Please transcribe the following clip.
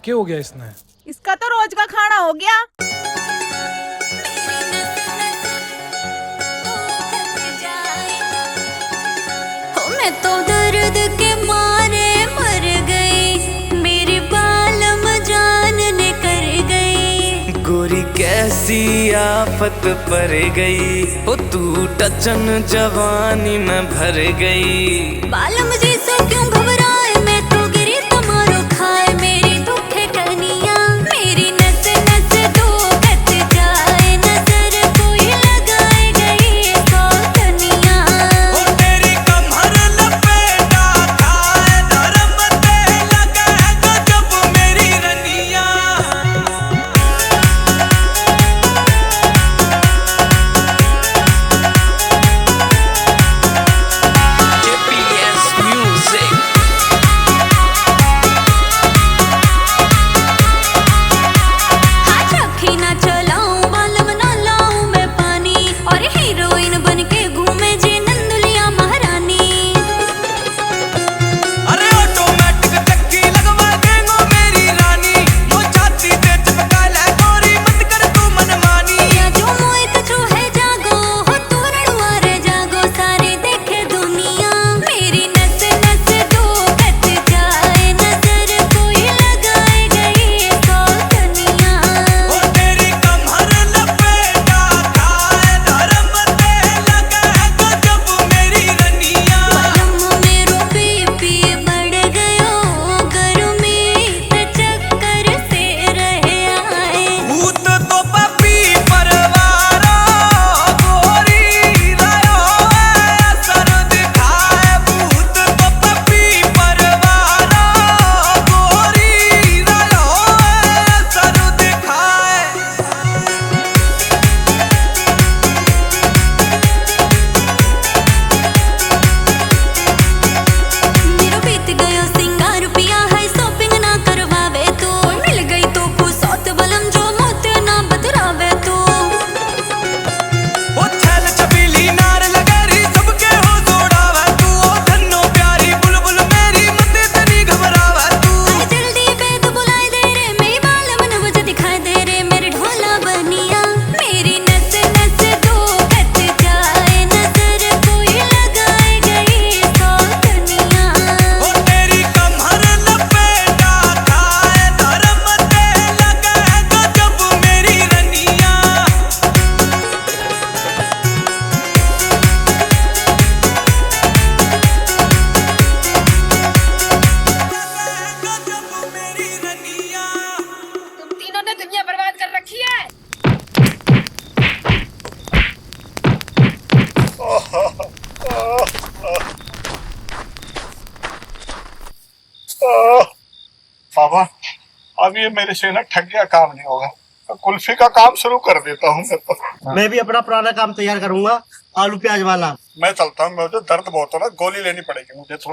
क्या हो गया इसने? इसका तो रोज का खाना हो गया। मैं तो दर्द के मारे मर गई, मेरी बालम जान ने कर गई। गोरी कैसी आफत पर गई, ओ तू टचन जवानी में भर गई। बालम जी सो क्यों घबराए, मैं तो गिरी तुम्हारो खाए। मेरी दुखे कनिया मेरी नस नस दो कट जाए, नजर कोई लगाए गई सौ कनिया। ओ तेरी कमर लपेटा खाए, धर्म ते लगा गजब मेरी रनिया। JPS Music। हाथ रखी ना चलाऊं, बालम ना लाऊं मैं पानी, और हीरोइन बन के घूमे जे नंदुलिया महारानी। अरे ऑटोमेटिक चक्की लगवा देंगो मेरी रानी, वो छाती पे चिपका ले गोरी मत कर तू मनमानी। या जो मोए कछु है जागो, हो तू रणवारे जागो, सारे देखे दुनिया। मेरी नस नस दो कट जाए, नजर कोई लगाए गई सौ कनिया। ओ तेरी कमर लपेटा खाए, धर्म ते लगा गजब मेरी रनिया। बालम मेरो बीपी बढ़ गयो, गर्मी ते चक्कर से रहे आए। भूत तो पपी परवारा गोरी रयो असर दिखाए। भूत तो पपी परवारा गोरी रयो असर दिखाए। मेरो बीत गयो सिंगार पिया है, शॉपिंग ना करवावे तू। मिल गई तो फुसौत बलम, जो मौत ना बतरावे तू। ओ छैल छबीली नार लगरी सबके हो जोड़ावे तू। ओ धन्नो प्यारी बुलबुल मेरी मत तनी घबरावे तू। अरे जल्दी वेद बुलाए दे रे, मेरी बालम नवज दिखाई दे रे, मेरे ढोला बनिया। मेरी नस नस दो कट जाए, नजर कोई लगाए गई सौ कनिया। ओ तेरी कमर लपेटा खाए, धर्म ते लगा गजब मेरी रनिया। गजब मेरी रनिया। तुम तीनों ने दुनिया बर्बाद कर रखी है। बाबा अब ये मेरे से ना ठग गया, काम नहीं होगा। तो कुल्फी का काम शुरू कर देता हूँ मैं तो। मैं भी अपना पुराना काम तैयार करूंगा, आलू प्याज वाला। मैं चलता हूँ, मुझे दर्द बहुत हो रहा है, गोली लेनी पड़ेगी मुझे तो।